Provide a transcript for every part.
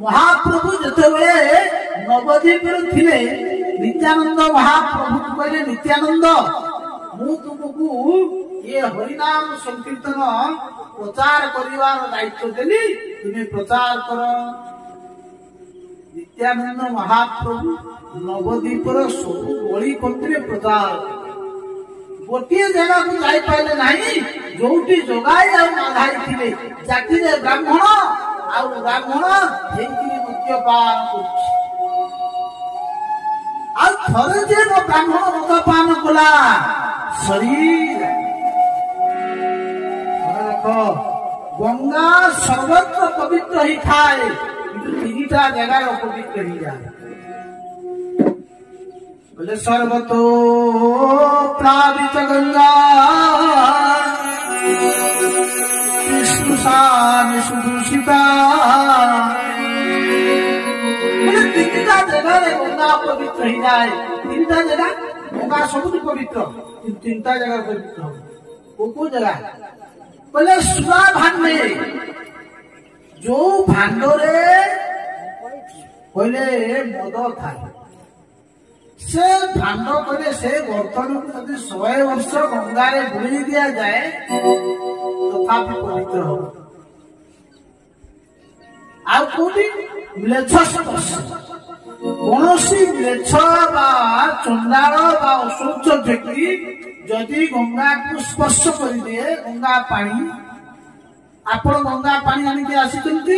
महाप्रभु जिते नवद्वीप थिले नित्यानंद महाप्रभु कहले नित्यानंद मु तुमको ये हरिनाम संकीर्तन प्रचार करिवार दायित्व देली तुम्हें प्रचार कर। नित्यानंद महाप्रभु नवद्वीपर सब गली कंत्री प्रचार गोटे जगह को जाई पाइले नहीं जोटी जोगाई आ माधाई थिले जाति रे ब्राह्मण आ ब्राह्मण हेंकी मद्यपान करछि आ थरे जे ब्राह्मण मद्यपान कला शरीर देखो गंगा सर्वत्र पवित्र ही थाए तीनटा जगह अपवित्र ही जाए बोले सर्वतो प्लावित गंगा सुदूषिता बोले तीनटा जगह गंगा पवित्र ही जाए तीनटा जगह गंगा सबुठ पवित्र तीनटा जगह पवित्र को जगह बोले सुरा भांडे जो भांडरे बोले मद था से भांड करे से बर्तन को यदि 100 वर्ष गंगारे बुड़ी दिया जाए तथापि पवित्र हो। ଆଉ କୋଉଠି ମ୍ଲେଚ୍ଛ ସ୍ପର୍ଶ କୌଣସି ମ୍ଲେଚ୍ଛ ବା ଚଣ୍ଡାଳ ବା ଅଶୌଚ ବ୍ୟକ୍ତି ଯଦି ଗଙ୍ଗାକୁ ସ୍ପର୍ଶ କରିଦିଏ ଗଙ୍ଗା ପାଣି ଆପଣ ଗଙ୍ଗା ପାଣି ଆଣିକି ଆସିଛନ୍ତି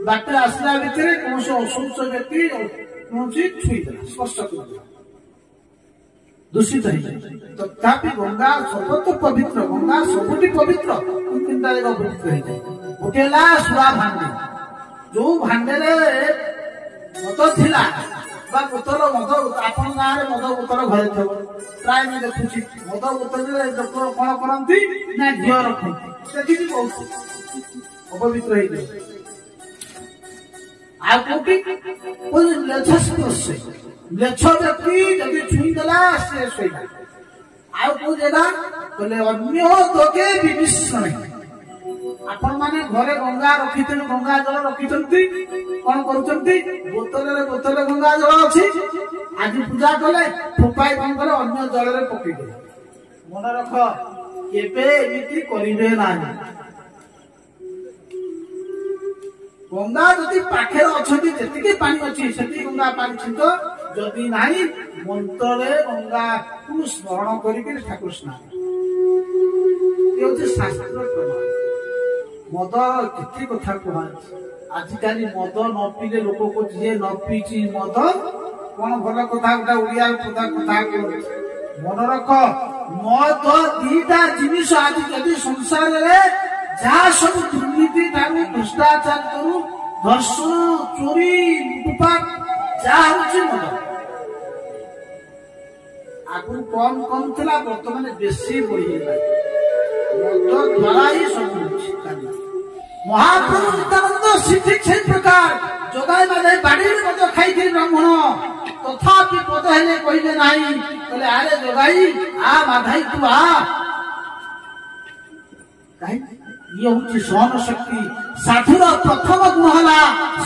ବାଟରେ ଆସିଲା ଭିତରେ କୌଣସି ଅଶୌଚ ବ୍ୟକ୍ତି କୌଣସି ଛୁଇଁଦେଲା ସ୍ପର୍ଶ କରିଦେଲା ଦୂଷିତ ହେଇଯାଏ ତଥାପି ଗଙ୍ଗା ସର୍ବତ ପବିତ୍ର ଗଙ୍ଗା ସବୁଠି ପବିତ୍ର ତିନିଟା ଜାଗା ପବିତ୍ର ହେଇଯାଏ। ଗୋଟେ ହେଲା ସୁରା ଭାଣ୍ଡି ଯୋଉ ଭାଣ୍ଡରେ ମଦ ଥିଲା বা ବୋତଲ ମଦ ଆପଣ ଗାଁରେ ମଦ ବୋତଲ ଘରେ ଥିବ ପ୍ରାୟ ମୁଁ ଦେଖୁଛି ମଦ ବୋତଲରେ ଲୋକ କଣ କରନ୍ତି ନା ଘିଅ ରଖନ୍ତି ଦେଖିଛି ବହୁତ ଅପବିତ୍ର ହେଇଯାଏ। ଆଉ କୋଉଠି ମ୍ଲେଚ୍ଛ ସ୍ପର୍ଶ ମ୍ଲେଚ୍ଛ ବ୍ୟକ୍ତି ଯଦି ଛୁଇଁଦେଲା ସେ ଶୋଇଲା। ଆଉ କୋଉ ଜାଗା କହିଲେ ଅନ୍ୟ ଦୋକେ ବିମିଶ୍ରଣ ଆପଣ ମାନେ ଘରେ ଗଙ୍ଗା ରଖିଛନ୍ତି ଗଙ୍ଗା ଜଳ ରଖିଛନ୍ତି କଣ କରୁଛନ୍ତି ବୋତଲରେ ଗଙ୍ଗା ଜଳ ଅଛି ଆଜି ପୂଜା କଲେ ଫୋପାଇ କଣ କଲେ ଅନ୍ୟ ଜଳରେ ପକେଇଦେଲେ ମନେ ରଖ କେବେ ଏମିତି କରିବେ ନାହିଁ। ଗଙ୍ଗା ଯଦି ପାଖରେ ଅଛନ୍ତି ଯେତିକି ପାଣି ଅଛି ସେତିକି ଗଙ୍ଗା ପାଣି ଛିଞ୍ଚ ଯଦି ନାହିଁ ମନ୍ତ୍ରରେ ଗଙ୍ଗାକୁ ସ୍ମରଣ କରିକି ଠାକୁର ସ୍ନାନ ଏ ହଉଛି ଶାସ୍ତ୍ର ପ୍ରମାଣ। ମଦ କେତେ କଥା କୁହାଯାଇଛି ଆଜିକାଲି ମଦ ନ ପିଇଲେ ଲୋକ କହୁଛି ଯିଏ ନ ପିଇଛି ମଦ କଣ ଭଲ କଥା ଗୋଟେ ଓଡିଆ କଥା କହୁଛି ମନେ ରଖ ମଦ ଦିଟା ଜିନିଷ ଆଜି ଯଦି ସଂସାରରେ ଯାହା ସବୁ ଦୁର୍ନୀତି ଠାରୁ ଭ୍ରଷ୍ଟାଚାର କରୁ ଧର୍ଷଣ ଚୋରି ଲୁଟପାଟ ଯାହା ହଉଛି ମଦ ଆଗରୁ କମ କମ ଥିଲା ବର୍ତ୍ତମାନ ବେଶୀ ବଢିଗଲା ମଦ ଦ୍ୱାରା ହିଁ ସବୁ ହଉଛି। महाप्रभु नित्यानंद ठीक से प्रकार जोगाई माधे बाड़ी मद खाई ब्राह्मण तथापि पद हेले कहले नहीं कहले आरे जोगाई आ माधाई तू आ ये हूँ सहन शक्ति साधुर प्रथम गुण है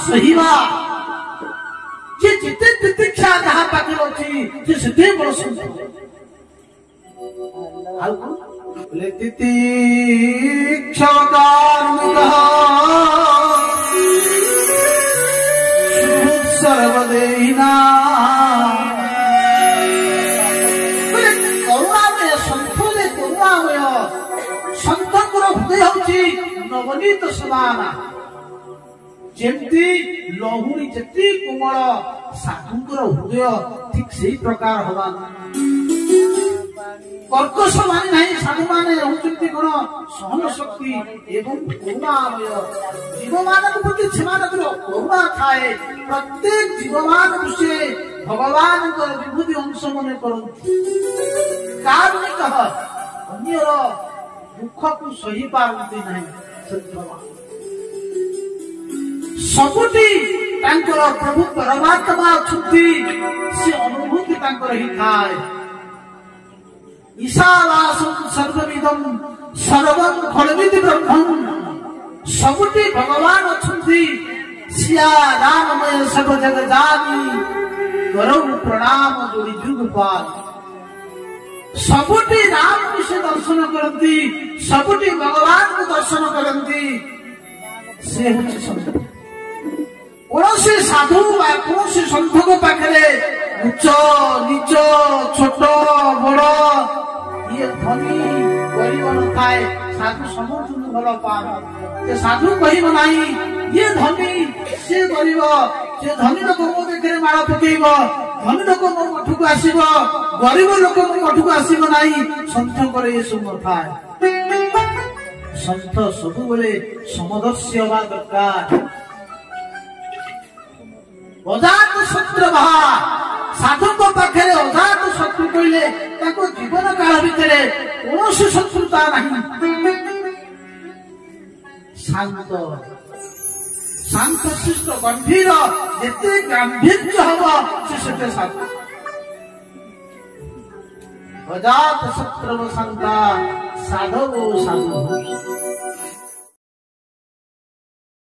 सहीवा जे जिते तितिक्षा जहाँ पाखे अच्छी से बड़ संभव सर्वदेहिना करुणामय संतले करुणामय संतर हृदय हूँ नवनीत समान जमती लहुरी जेती कोमल साधुंकर हृदय ठीक से प्रकार हवा कर्कश माने नहीं साधु माने होचंती गुण सहन शक्ति एवं करुणामय जीव मानक प्रति सेमानकर करुणा थाए प्रत्येक जीव मानक से भगवान विभूति अंश मन करती कारुणिक अन्यर दुख को सही पारती नहीं सबुटी प्रभु परमात्मा अच्छी से अनुभूति ही थाए ईशावासं सर्वमिदं सर्वं खलविति ब्रह्मं सबुटी भगवान अच्छी सिया राममय सब जग जानी करो प्रणाम जोड़ी जुग पाल। सबुटी राम को से दर्शन करती, सबुटी भगवान को दर्शन करती, से होची संत। कौनसी साधु बा कौनसी संत को पाखरे उच्च नीच छोट बड़ ये धनी गरीब न थाए साधु समस्त भल पाए। साधु कहब नहीं ये धनी से गरीब, से धनी लोक मो देखे माड़ पकेब, धनी लोक मो मठ को आसब, गरीब लोक मो मठ को आसब नहीं। सन्थ ये सब न थाए। सन्थ सब समदर्शी हवा दरकार। अजात शत्रु बाहा साधु को पाखे अजात शत्रु कहले जीवन काल भितर कौन शत्रुता नहीं। शांत शांत शिष्ट गंभीर जिते गांभीर्य हम से साधु। अजात शत्रु शांता साधव साधु।